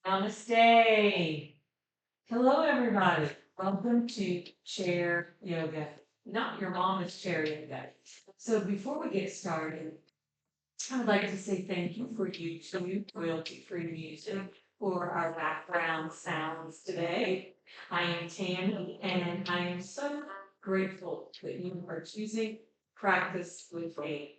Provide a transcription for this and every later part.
Namaste. Hello, everybody. Welcome to chair yoga, not your mama's chair yoga. So before we get started, I would like to say thank you for YouTube royalty-free music for our background sounds today. I am Tammy, and I am so grateful that you are choosing practice with me.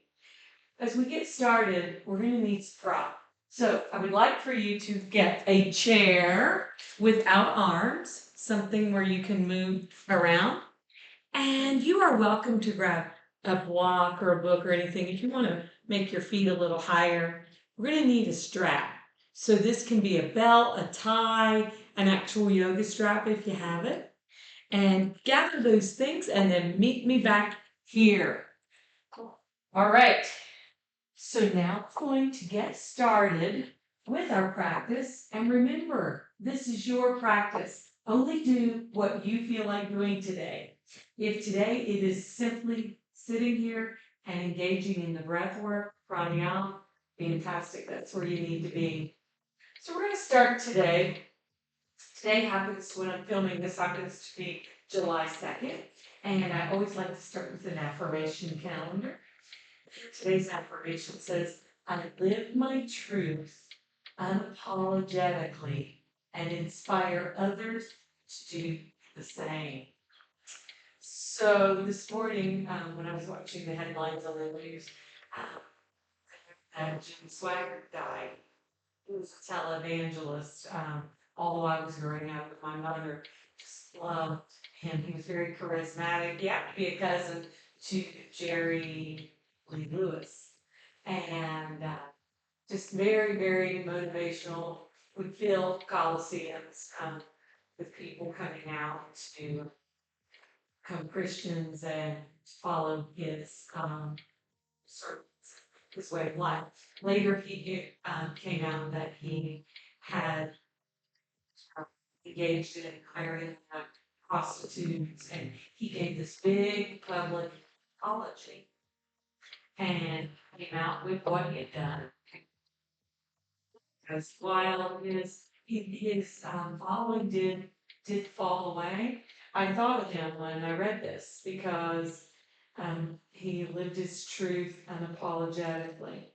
As we get started, we're going to need some prop. So I would like for you to get a chair without arms, something where you can move around. And you are welcome to grab a block or a book or anything. If you want to make your feet a little higher, we're going to need a strap. So this can be a belt, a tie, an actual yoga strap if you have it. And gather those things and then meet me back here. All right. So now we're going to get started with our practice. And remember, this is your practice. Only do what you feel like doing today. If today it is simply sitting here and engaging in the breath work, pranayama, fantastic. That's where you need to be. So we're going to start today. Today happens, when I'm filming this, happens to be July 2nd. And I always like to start with an affirmation calendar. Today's affirmation says, I live my truth unapologetically and inspire others to do the same. So this morning, when I was watching the headlines on the news, Jim Swagger died. He was a televangelist. Although I was growing up with my mother, just loved him. He was very charismatic. He happened to be a cousin to Jerry Lee Lewis. And just very, very motivational. Would fill coliseums with people coming out to become Christians and follow sort of his way of life. Later, he came out that he had engaged in hiring prostitutes, and he gave this big public apology and came out with what he had done. Because while his following did fall away, I thought of him when I read this because he lived his truth unapologetically.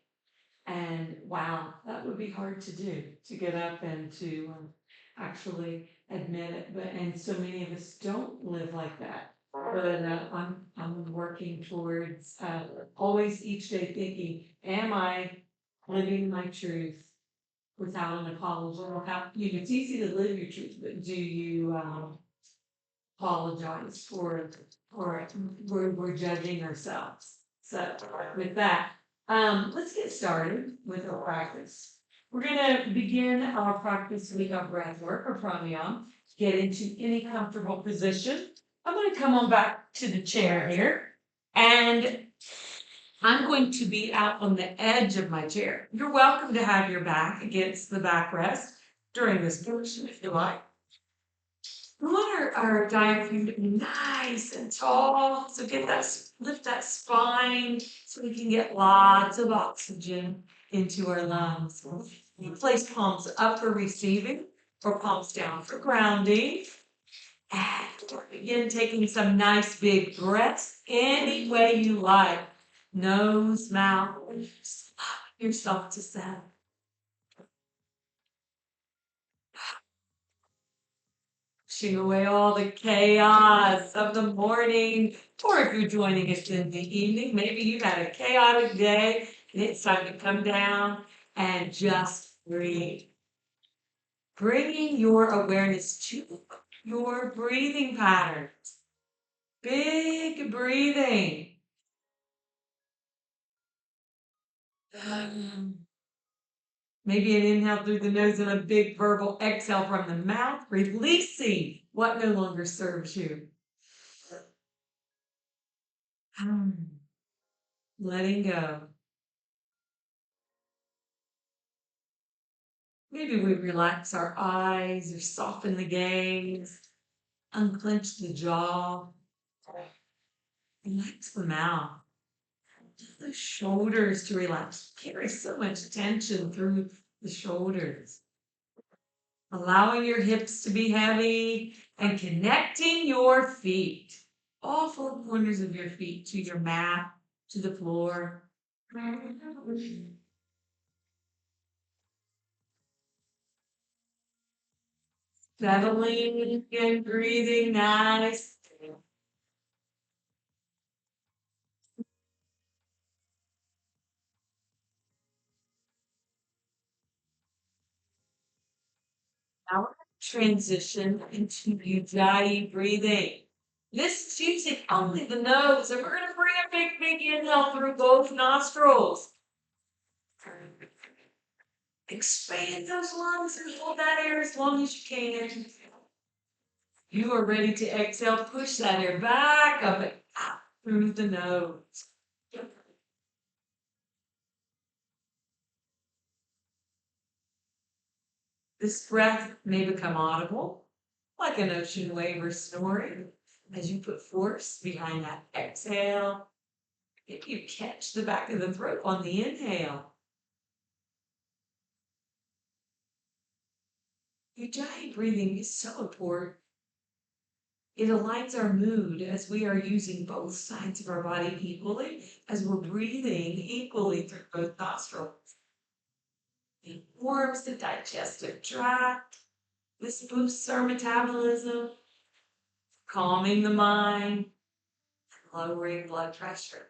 And wow, that would be hard to do, to get up and to actually admit it. And so many of us don't live like that. But I'm working towards always each day thinking, am I living my truth without an apology? It's easy to live your truth, but do you apologize for we're judging ourselves? So with that, let's get started with our practice. We're going to begin our practice with our breath work or pranayama. Get into any comfortable position. I'm going to come on back to the chair here, and I'm going to be out on the edge of my chair. You're welcome to have your back against the backrest during this portion if you like. We want our diaphragm to be nice and tall, so lift that spine so we can get lots of oxygen into our lungs. We place palms up for receiving or palms down for grounding. And begin taking some nice big breaths any way you like. Nose, mouth, just allow yourself to settle. Pushing away all the chaos of the morning, or if you're joining us in the evening, maybe you've had a chaotic day and it's time to come down and just breathe. Bringing your awareness to your breathing patterns. Big breathing. Maybe an inhale through the nose and a big verbal exhale from the mouth, releasing what no longer serves you. Letting go. Maybe we relax our eyes or soften the gaze, unclench the jaw, relax the mouth. The shoulders to relax. Carry so much tension through the shoulders. allowing your hips to be heavy and connecting your feet, all four corners of your feet to your mat, to the floor. Settling and breathing nice. Now we're going to transition into Ujjayi breathing. This is using only the nose, and we're going to bring a big, big inhale through both nostrils. Expand those lungs and hold that air as long as you can. You are ready to exhale. Push that air back up and out through the nose. This breath may become audible, like an ocean wave or snoring, as you put force behind that exhale. If you catch the back of the throat on the inhale. Ujjayi breathing is so important. It aligns our mood as we are using both sides of our body equally, as we're breathing equally through both nostrils. It warms the digestive tract. This boosts our metabolism, calming the mind, lowering blood pressure.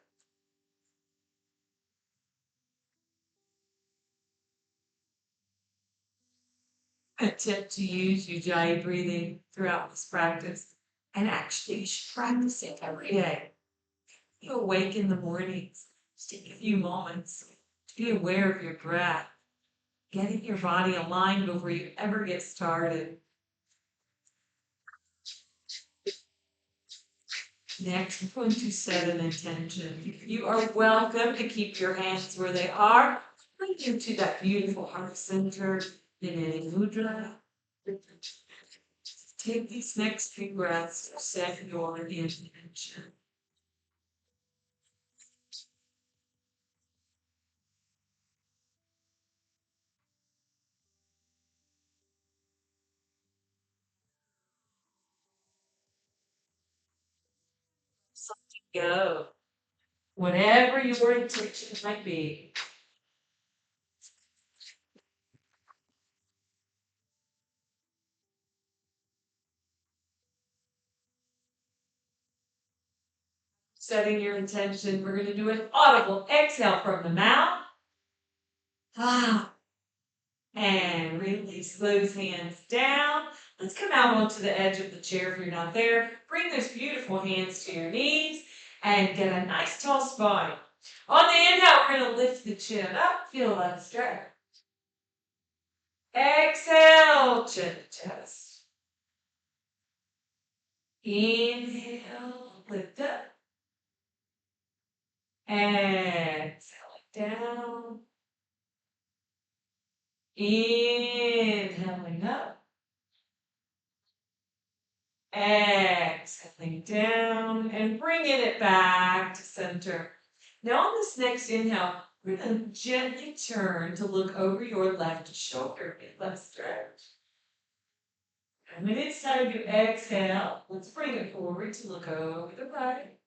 Attempt to use Ujjayi breathing throughout this practice. And actually, you should practice it every day. You awake in the mornings, just take a few moments to be aware of your breath, getting your body aligned before you ever get started. Next, we're going to set an intention. You are welcome to keep your hands where they are. Bring you to that beautiful heart center in a mudra. Take these next few breaths to set your intention. So go. Whatever your intention might be. Setting your intention, we're going to do an audible exhale from the mouth. And release those hands down. Let's come out onto the edge of the chair if you're not there. Bring those beautiful hands to your knees and get a nice tall spine. On the inhale, we're going to lift the chin up. Feel that stretch. Exhale, chin to chest. Inhale, lift up. Exhale down. Inhaling up. Exhaling down and bringing it back to center. Now on this next inhale, we're going to gently turn to look over your left shoulder. Left stretch. And when it's time to exhale, let's bring it forward to look over the right.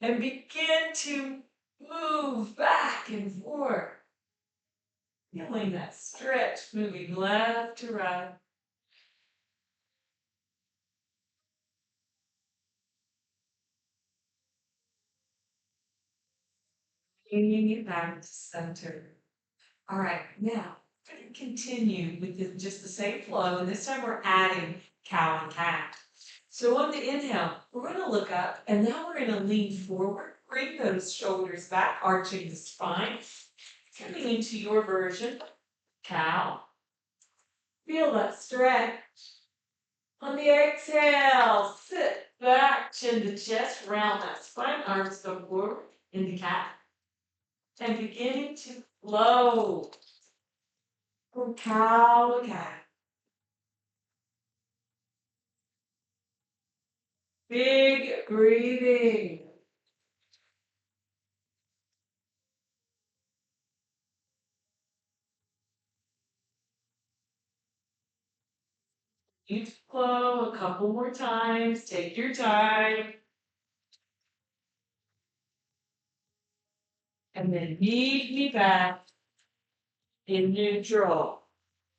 And begin to move back and forth. Feeling that stretch, moving left to right. Bringing it back to center. All right, now we're going to continue with just the same flow, and this time we're adding cow and cat. So on the inhale, we're going to look up, and now we're going to lean forward, bring those shoulders back, arching the spine, coming into your version, cow. Feel that stretch. On the exhale, sit back, chin to chest, round that spine, arms go forward into cat, and beginning to flow. From cow to cat. Big breathing. You flow a couple more times. Take your time. And then meet me back in neutral.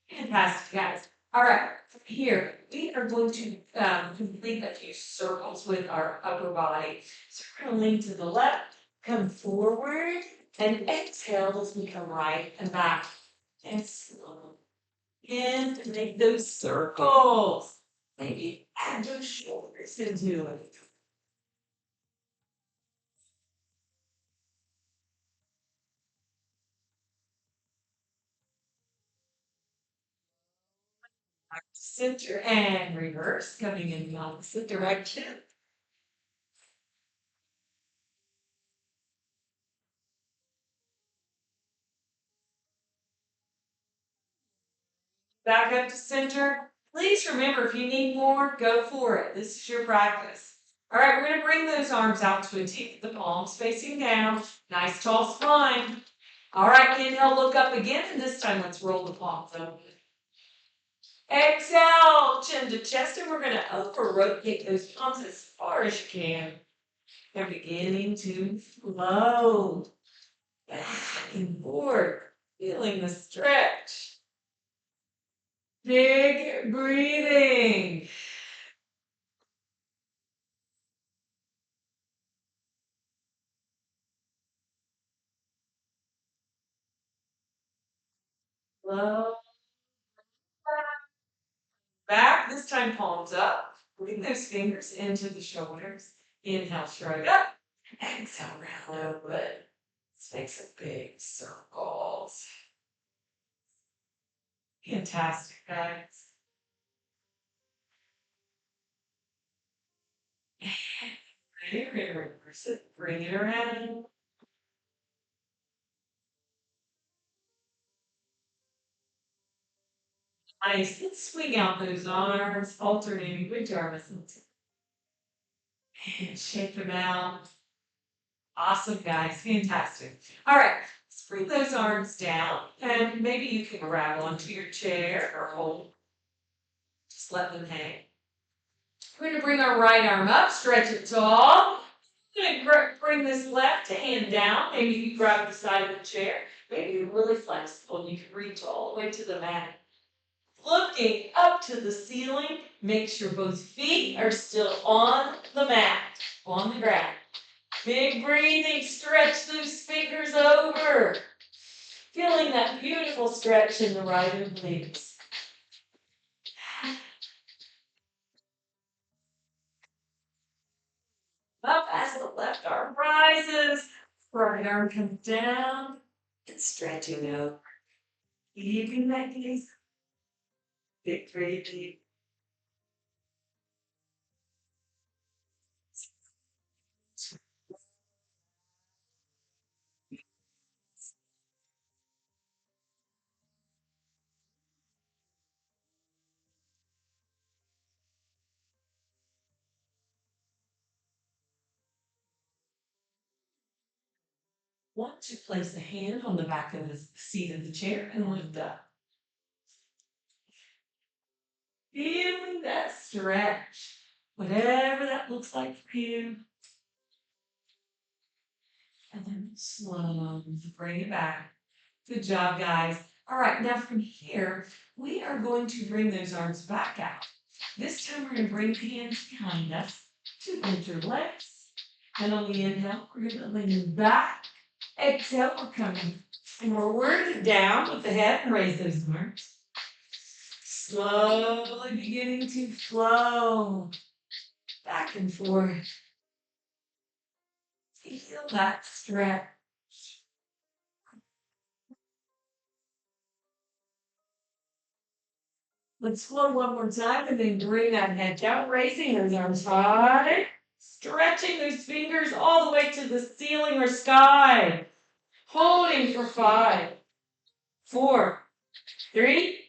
Fantastic, guys. All right, from here, we are going to complete a few circles with our upper body. So we're going to lean to the left, come forward, and exhale as we come right and back. And slow. And make those circles. Maybe add those shoulders into it. Center and reverse, coming in the opposite direction. Back up to center. Please remember, if you need more, go for it. This is your practice. All right, we're going to bring those arms out to a T, the palms facing down. Nice tall spine. All right, inhale, look up again, and this time let's roll the palms open. Exhale, chin to chest, and we're going to over rotate those palms as far as you can. They're beginning to flow back and forth, feeling the stretch. Big breathing. Flow back. This time palms up. Bring those fingers into the shoulders. Inhale, shrug up. Exhale, round over. Let's make some big circles. Fantastic, guys. Ready? Reverse it. Bring it around. Nice. Let's swing out those arms, alternating which arm is it? And shake them out. Awesome, guys. Fantastic. All right. Let's bring those arms down. And maybe you can grab onto your chair or hold. Just let them hang. We're going to bring our right arm up, stretch it tall. We're going to bring this left hand down. Maybe you grab the side of the chair. Maybe you're really flexible. You can reach all the way to the mat. Looking up to the ceiling, make sure both feet are still on the mat, on the ground. Big breathing, stretch those fingers over. Feeling that beautiful stretch in the right obliques. Up as the left arm rises, right arm comes down, and stretching over. Keeping that gaze. Big breathing. Want to place a hand on the back of the seat of the chair and lift up. Feeling that stretch, whatever that looks like for you. And then slow, bring it back. Good job, guys. All right, now from here, we are going to bring those arms back out. This time we're going to bring the hands behind us to bend your legs. And on the inhale, we're going to lean back. Exhale, we're coming forward, down with the head, and raise those arms. Slowly beginning to flow back and forth. Feel that stretch. Let's flow one more time and then bring that head down, raising those arms high. Stretching those fingers all the way to the ceiling or sky. Holding for 5, 4, 3,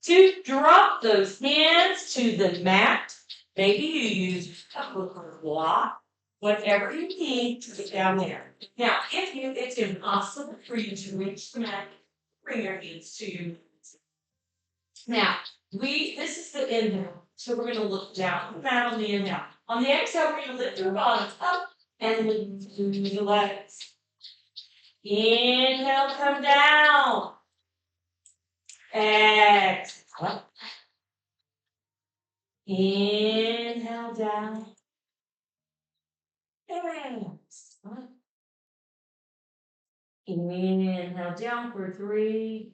2. Drop those hands to the mat. Maybe you use a hook or a block. Whatever you need to get down there. Now, if it's impossible for you to reach the mat, bring your hands to your knees. Now, This is the inhale. So we're going to look down, mat on the inhale. On the exhale, we're going to lift our bottoms up and lift the legs. Inhale, come down. Exhale. Inhale down. Exhale. Inhale down for 3.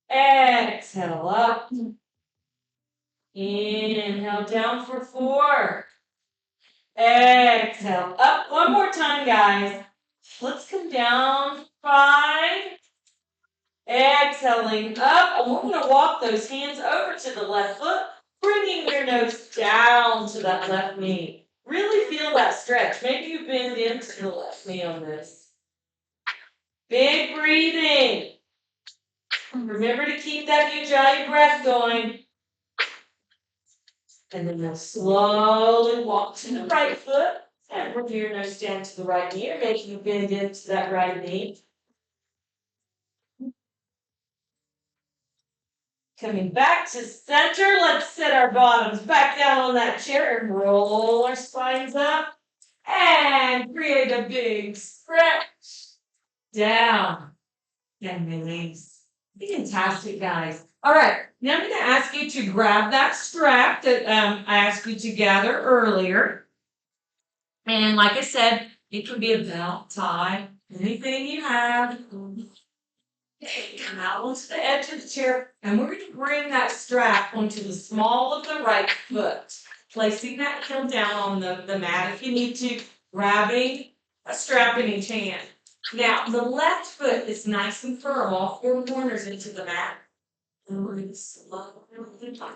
Exhale up. Inhale down for 4. Exhale up. One more time, guys. Let's come down. 5. Exhaling up. And we're going to walk those hands over to the left foot, bringing your nose down to that left knee. Really feel that stretch. Maybe you bend into the left knee on this. Big breathing. Remember to keep that Ujjayi breath going. And then we'll slowly walk to the right foot and bring your nose down to the right knee, or making you bend into that right knee. Coming back to center, let's set our bottoms back down on that chair and roll our spines up and create a big stretch. Down and release. Fantastic, guys. All right, now I'm going to ask you to grab that strap that I asked you to gather earlier. And like I said, it can be a belt, tie, anything you have. Come out onto the edge of the chair, and we're going to bring that strap onto the small of the right foot, placing that heel down on the mat if you need to, grabbing a strap in each hand. Now, the left foot is nice and firm, all 4 corners into the mat. And we're going to slowly lift the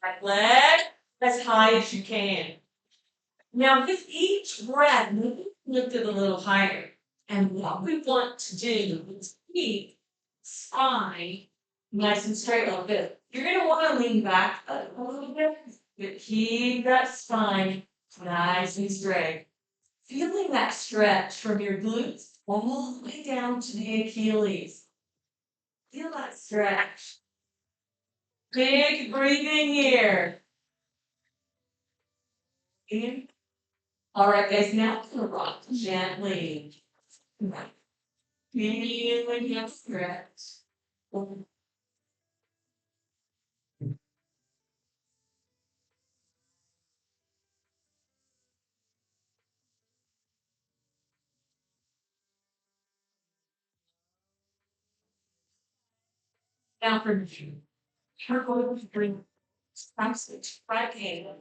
right leg as high as you can. Now, with each breath, lift it a little higher. And what we want to do is keep spine nice and straight like this. You're going to want to lean back a little bit, but keep that spine nice and straight. Feeling that stretch from your glutes all the way down to the Achilles. Feel that stretch. Big breathing here. In. All right, guys, now we're going to rock gently. Feeling that stretch. Now for you're going to bring the right hand,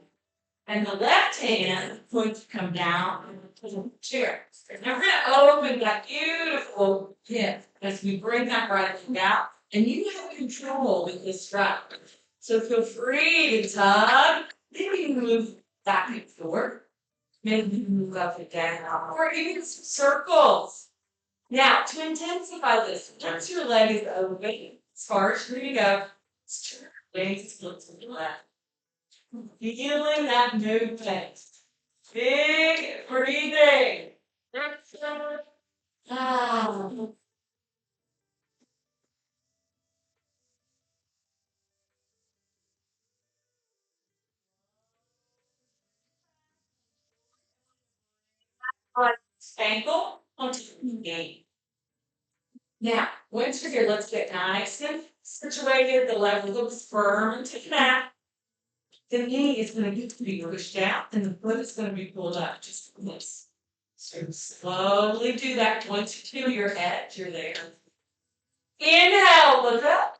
and the left hand going to come down to the chair. Now we're going to open that beautiful hip as we bring that right leg out, and you have control with this strap. So feel free to tug. Maybe you move back and forth. Maybe you move up and down, or even some circles. Now, to intensify this, once your leg is open, as far as you're going to go, turn your legs split to the left. Feeling that movement. Big breathing. Ah. Ankle onto the knee. Now, once you're here, let's get nice and situated. The left looks firm into the mat. The knee is going to get to be pushed out, and the foot is going to be pulled up just like this. So slowly do that. Once you feel your edge, you're there. Inhale, look up.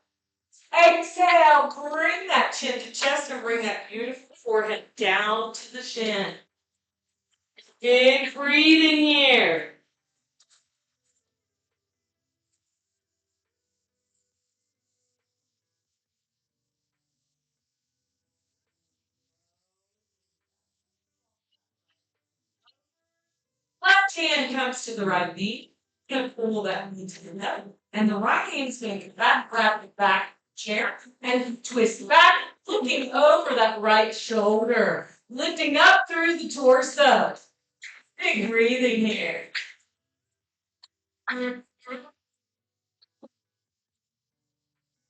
Exhale, bring that chin to chest and bring that beautiful forehead down to the shin. Big breathing here. Left hand comes to the right knee. Going to pull that knee to the left. And the right hand's going to get back, grab the back chair, and twist back, looking over that right shoulder. Lifting up through the torso. Big breathing here.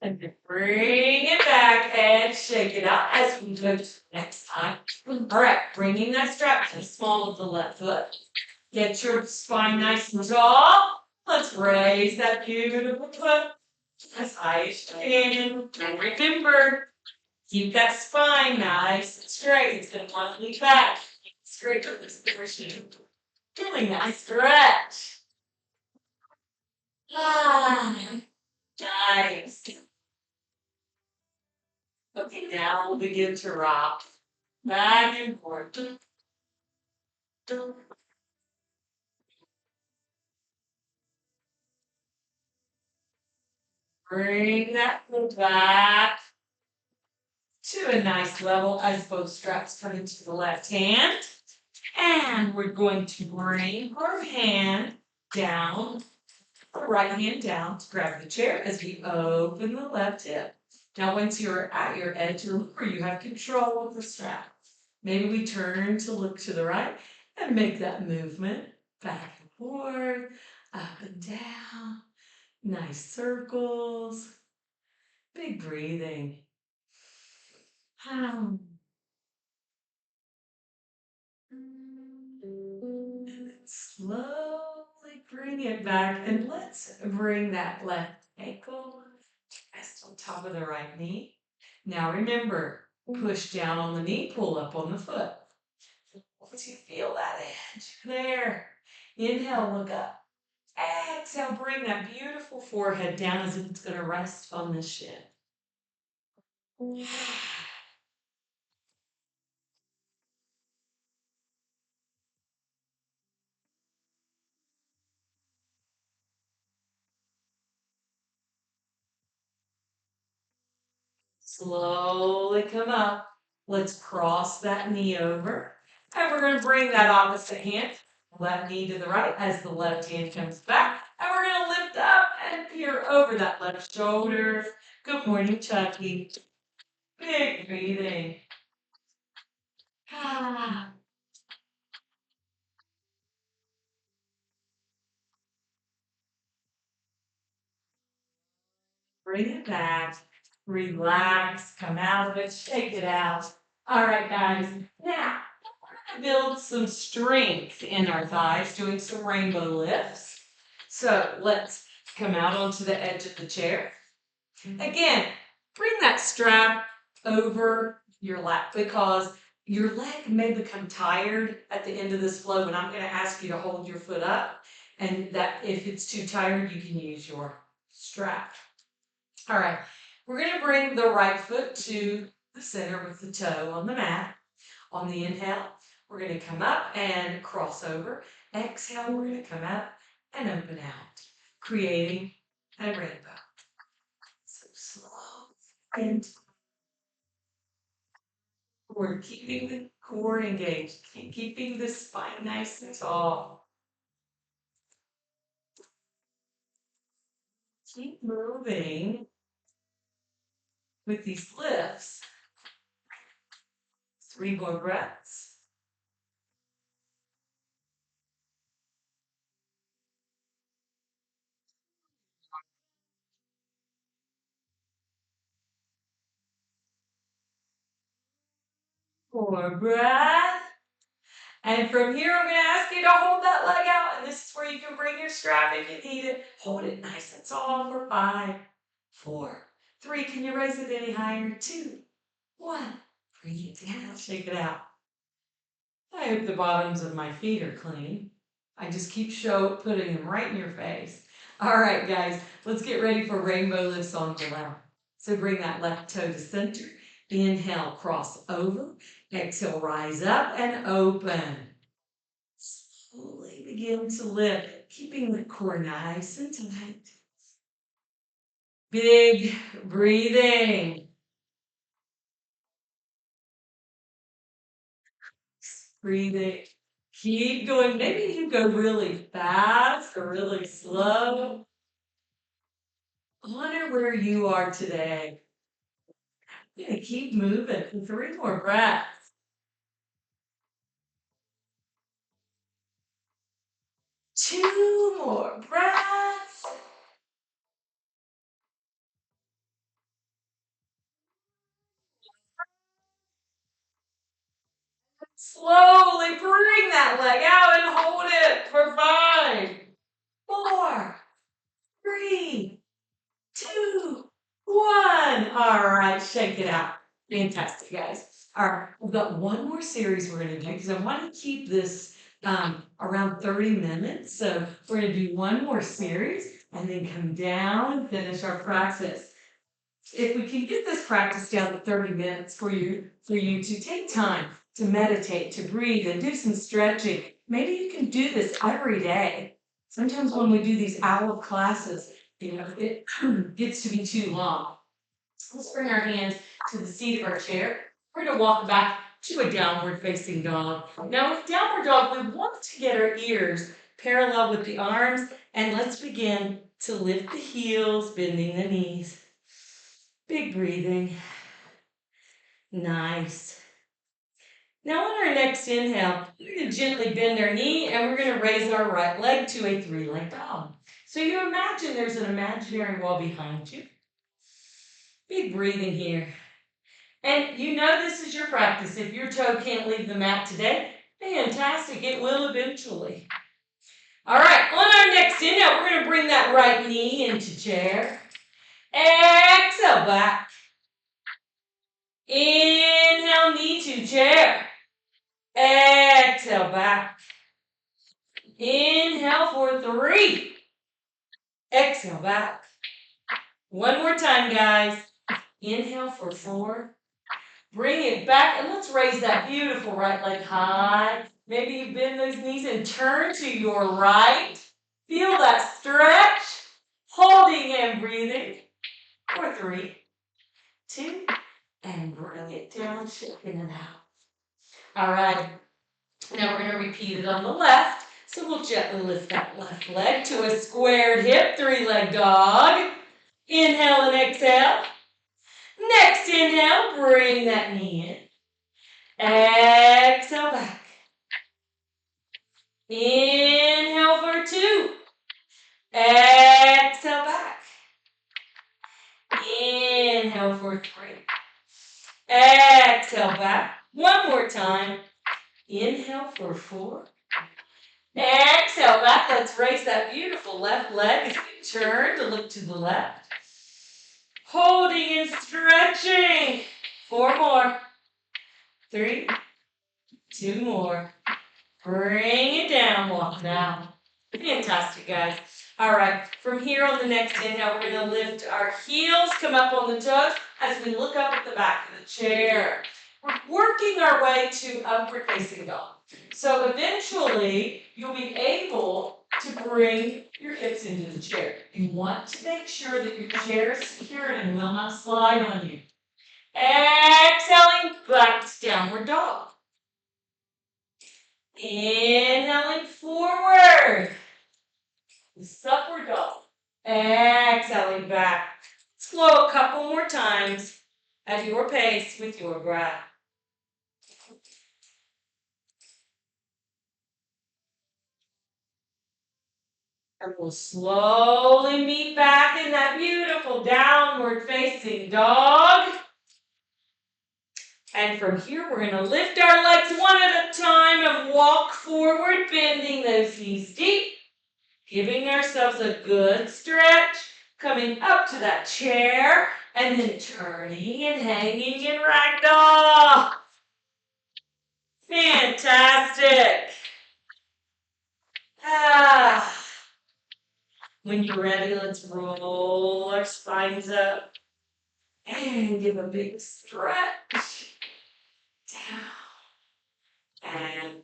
And then bring it back and shake it out as we go to the next time. All right, bringing that strap to the small of the left foot. Get your spine nice and tall. Let's raise that beautiful foot as high as you can. And remember, keep that spine nice and straight. It's going to want to lean back. Straight to this position. Feeling that stretch. Ah, nice. Okay, now we'll begin to rock back and forth. Bring that foot back to a nice level as both straps come into the left hand. And we're going to bring our hand down, the right hand down to grab the chair as we open the left hip. Now, once you're at your edge, remember you have control of the strap. Maybe we turn to look to the right and make that movement back and forth, up and down. Nice circles. Big breathing. And then slowly bring it back. And let's bring that left ankle rest on top of the right knee. Now remember, push down on the knee, pull up on the foot. Once you feel that edge, there. Inhale, look up. Exhale, bring that beautiful forehead down as if it's going to rest on the shin. Slowly come up. Let's cross that knee over. And we're going to bring that opposite hand, left knee to the right as the left hand comes back. And we're going to lift up and peer over that left shoulder. Good morning, Chucky. Big breathing. Ah. Bring it back. Relax. Come out of it. Shake it out. All right, guys. Now, build some strength in our thighs, doing some rainbow lifts. So let's come out onto the edge of the chair. Again, bring that strap over your lap because your leg may become tired at the end of this flow when I'm going to ask you to hold your foot up. And that if it's too tired, you can use your strap. All right, we're going to bring the right foot to the center with the toe on the mat. On the inhale, we're going to come up and cross over. Exhale, we're going to come up and open out, creating a rainbow. So slow and we're keeping the core engaged, keeping the spine nice and tall. Keep moving with these lifts. 3 more breaths. More breath. And from here, I'm going to ask you to hold that leg out. And this is where you can bring your strap if you need it. Hold it nice and tall for 5, 4, 3. Can you raise it any higher? 2, 1. Bring it down. Shake it out. I hope the bottoms of my feet are clean. I just keep putting them right in your face. All right, guys, let's get ready for rainbow lifts on the left. So bring that left toe to center. Inhale, cross over. Exhale, rise up and open. Slowly begin to lift, keeping the core nice and tight. Big breathing. Breathing. Keep going. Maybe you go really fast or really slow. Honor where you are today. I'm going to keep moving for 3 more breaths. 2 more breaths. Slowly bring that leg out and hold it for 5, 4, 3, 2, 1. All right, shake it out. Fantastic, guys. All right, we've got one more series we're going to do because I want to keep this around 30 minutes. So we're going to do one more series and then come down and finish our practice. If we can get this practice down to 30 minutes for you to take time to meditate, to breathe, and do some stretching. Maybe you can do this every day. Sometimes when we do these hour classes, it gets to be too long. Let's bring our hands to the seat of our chair. We're going to walk back to a downward facing dog. Now with downward dog, we want to get our ears parallel with the arms, and let's begin to lift the heels, bending the knees. Big breathing. Nice. Now on our next inhale, we're going to gently bend our knee and we're going to raise our right leg to a 3-leg dog. So you imagine there's an imaginary wall behind you. Big breathing here. And you know this is your practice. If your toe can't leave the mat today, fantastic. It will eventually. All right, on our next inhale, we're going to bring that right knee into chair. Exhale back. Inhale, knee to chair. Exhale back. Inhale for 3. Exhale back. One more time, guys. Inhale for 4. Bring it back, and let's raise that beautiful right leg high. Maybe you bend those knees and turn to your right. Feel that stretch. Holding and breathing for 3, 2, and bring it down, shaking it out. All right. Now we're going to repeat it on the left. So we'll gently lift that left leg to a squared hip, 3-leg dog. Inhale and exhale. Next inhale, bring that knee in. Exhale back. Inhale for 2. Exhale back. Inhale for 3. Exhale back. One more time. Inhale for 4. Exhale back. Let's raise that beautiful left leg as we turn to look to the left. Holding and stretching. 4 more. 3. 2 more. Bring it down. Walk down. Fantastic, guys. All right. From here on the next inhale, we're going to lift our heels, come up on the toes as we look up at the back of the chair. We're working our way to upward facing dog. So eventually, you'll be able to bring your hips into the chair. You want to make sure that your chair is secured and will not slide on you. Exhaling back to downward dog. Inhaling forward. This upward dog. Exhaling back. Slow a couple more times at your pace with your breath. And we'll slowly meet back in that beautiful downward facing dog. And from here, we're going to lift our legs one at a time and walk forward, bending those knees deep, giving ourselves a good stretch, coming up to that chair, and then turning and hanging in ragdoll. Fantastic. When you're ready, let's roll our spines up and give a big stretch. Down. And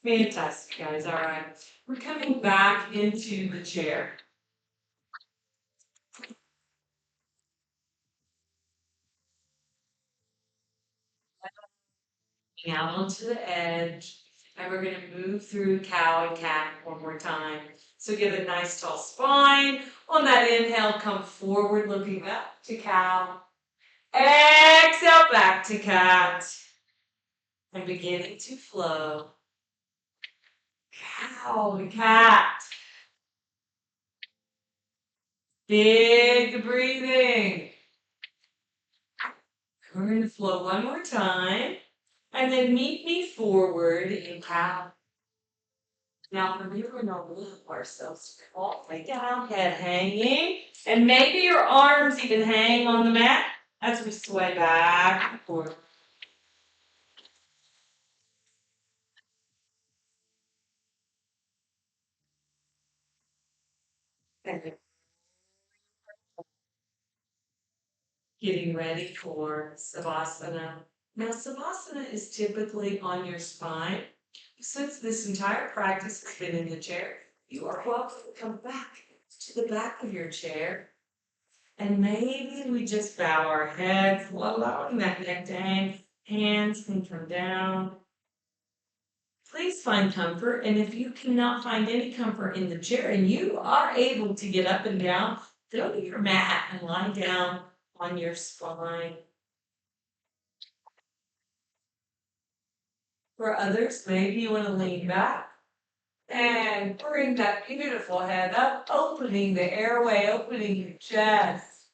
fantastic, guys. All right. We're coming back into the chair. Out onto the edge. And we're going to move through cow and cat one more time. So give a nice tall spine. On that inhale, come forward looking up to cow. Exhale back to cat. And beginning to flow. Cow to cat. Big breathing. We're going to flow one more time. And then meet me forward, inhale. Now remember, no move ourselves all the way down, head hanging, and maybe your arms even hang on the mat as we sway back and forth. And getting ready for savasana. Now, savasana is typically on your spine. Since this entire practice has been in the chair, you are welcome to come back to the back of your chair. And maybe we just bow our heads, allowing that neck to hang. Hands can come down. Please find comfort. And if you cannot find any comfort in the chair and you are able to get up and down, go to your mat and lie down on your spine. For others, maybe you want to lean back and bring that beautiful head up, opening the airway, opening your chest.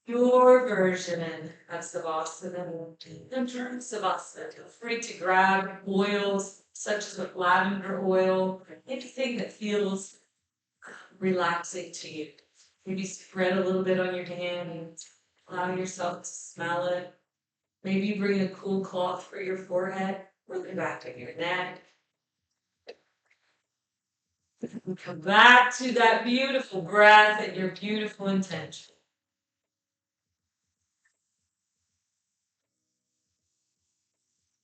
Your version of savasana. And during savasana, feel free to grab oils such as with lavender oil, anything that feels relaxing to you. Maybe spread a little bit on your hand and allow yourself to smell it. Maybe you bring a cool cloth for your forehead or the back of your neck. And come back to that beautiful breath and your beautiful intention.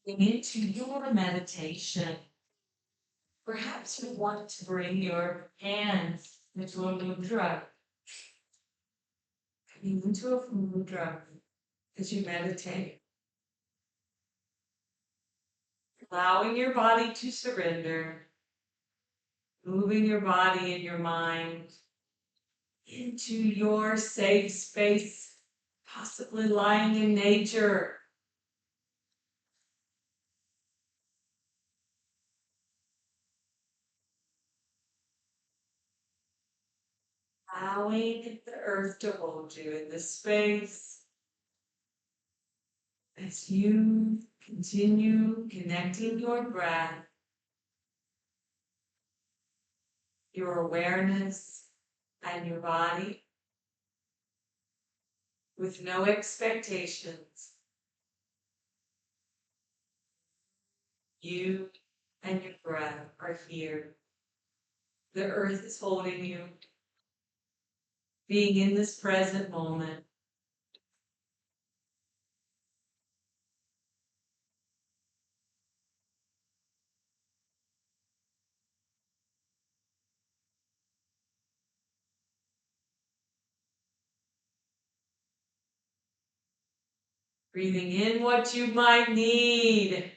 Into your meditation. Perhaps you want to bring your hands into a mudra. Coming into a mudra as you meditate. Allowing your body to surrender. Moving your body and your mind into your safe space, possibly lying in nature. Allowing the earth to hold you in this space as you continue connecting your breath, your awareness, and your body with no expectations. You and your breath are here. The earth is holding you. Being in this present moment. Breathing in what you might need.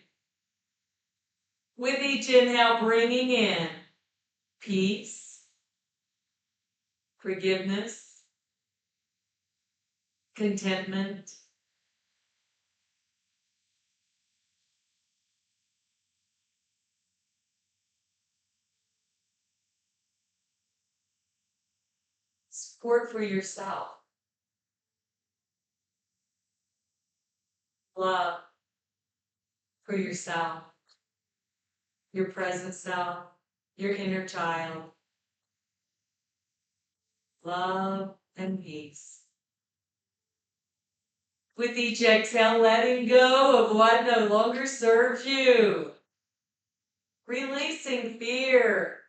With each inhale, bringing in peace, forgiveness, contentment, support for yourself, love for yourself, your present self, your inner child, love and peace. With each exhale, letting go of what no longer serves you. Releasing fear,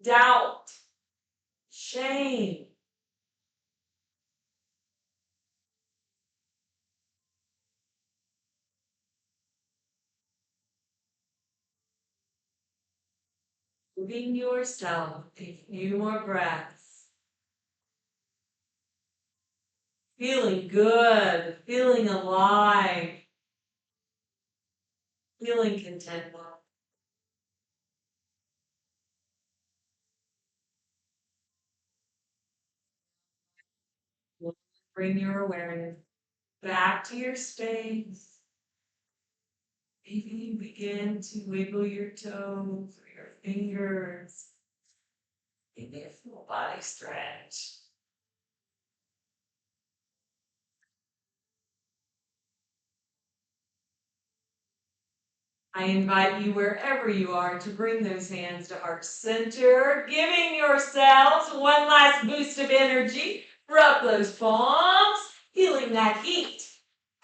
doubt, shame. Giving yourself a few more breaths. Feeling good, feeling alive, feeling content. Bring your awareness back to your space. Maybe you begin to wiggle your toes or your fingers. Maybe a full body stretch. I invite you wherever you are to bring those hands to heart center, giving yourselves one last boost of energy. Rub those palms, feeling that heat,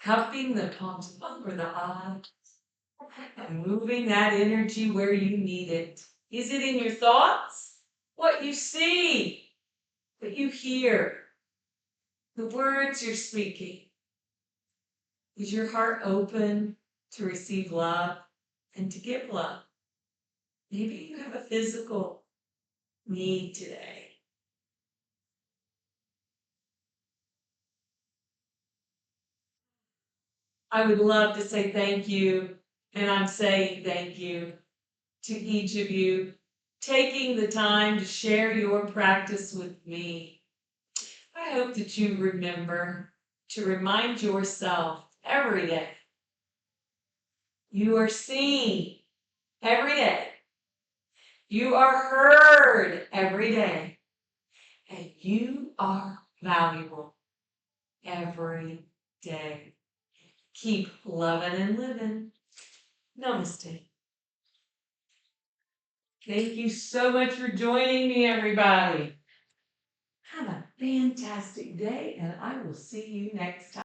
cupping the palms over the eyes, and moving that energy where you need it. Is it in your thoughts? What you see? What you hear? The words you're speaking? Is your heart open to receive love and to give love? Maybe you have a physical need today. I would love to say thank you, and I'm saying thank you to each of you taking the time to share your practice with me. I hope that you remember to remind yourself every day you are seen every day. You are heard every day. And you are valuable every day. Keep loving and living. Namaste. Thank you so much for joining me, everybody. Have a fantastic day, and I will see you next time.